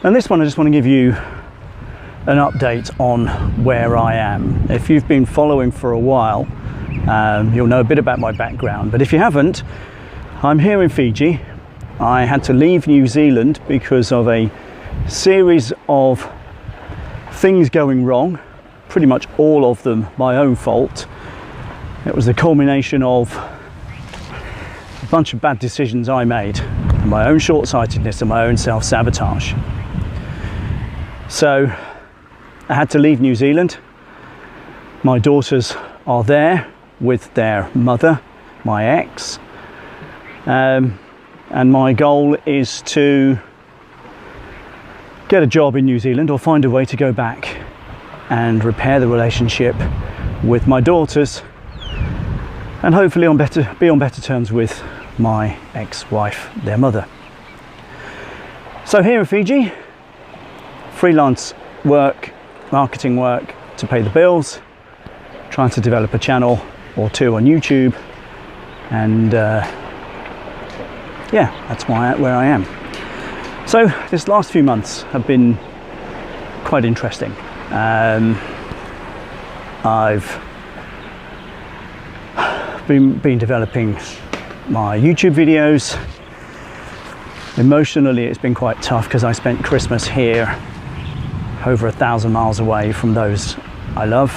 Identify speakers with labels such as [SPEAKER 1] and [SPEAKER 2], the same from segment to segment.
[SPEAKER 1] And this one I just want to give you an update on where I am. If you've been following for a while, you'll know a bit about my background, but if you haven't, I'm here in Fiji. I had to leave New Zealand because of a series of things going wrong, pretty much all of them my own fault. It was the culmination of a bunch of bad decisions I made, and my own short-sightedness and my own self-sabotage. So I had to leave New Zealand. My daughters are there with their mother, my ex, and my goal is to get a job in New Zealand or find a way to go back and repair the relationship with my daughters, and hopefully be on better terms with my ex-wife, their mother. So here in Fiji, freelance work, marketing work to pay the bills, trying to develop a channel or two on YouTube, and yeah, that's where I am. So this last few months have been quite interesting. I've been developing my YouTube videos. Emotionally, it's been quite tough because I spent Christmas here, over 1,000 miles away from those I love.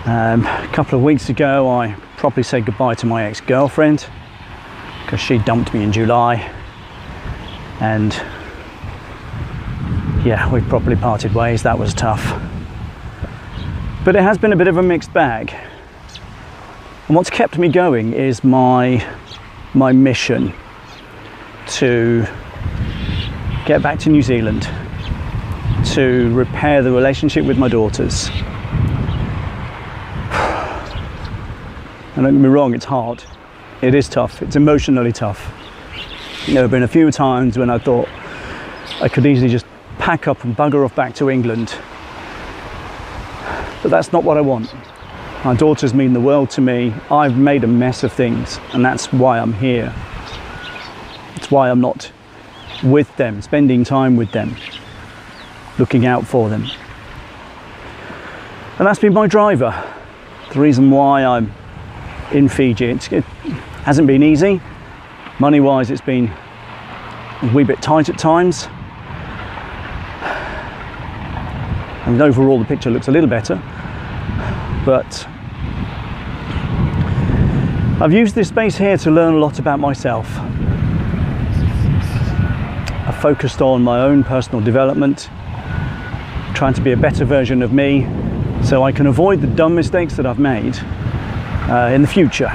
[SPEAKER 1] A couple of weeks ago, I properly said goodbye to my ex-girlfriend because she dumped me in July, and yeah, we properly parted ways. That was tough, but it has been a bit of a mixed bag. And what's kept me going is my mission to get back to New Zealand, to repair the relationship with my daughters. And don't get me wrong, it's hard. It is tough. It's emotionally tough. There have been a few times when I thought I could easily just pack up and bugger off back to England. But that's not what I want. My daughters mean the world to me. I've made a mess of things, and that's why I'm here. It's why I'm not with them, spending time with them, looking out for them. And that's been my driver. The reason why I'm in Fiji. It hasn't been easy. Money-wise, it's been a wee bit tight at times. And overall, the picture looks a little better. But I've used this space here to learn a lot about myself. I've focused on my own personal development, trying to be a better version of me so I can avoid the dumb mistakes that I've made in the future,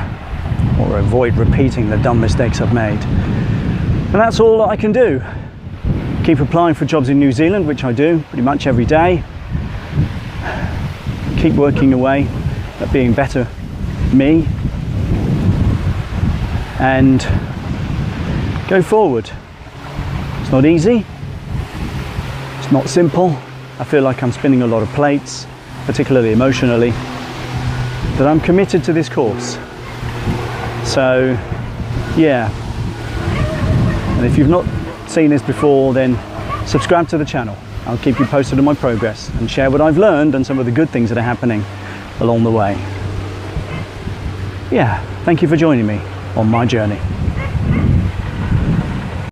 [SPEAKER 1] or avoid repeating the dumb mistakes I've made. And that's all I can do. Keep applying for jobs in New Zealand, which I do pretty much every day. Keep working away at being better me, and go forward. It's not easy, it's not simple. I feel like I'm spinning a lot of plates, particularly emotionally, but I'm committed to this course. So yeah, and if you've not seen this before, then subscribe to the channel. I'll keep you posted on my progress and share what I've learned and some of the good things that are happening along the way. Yeah, thank you for joining me on my journey.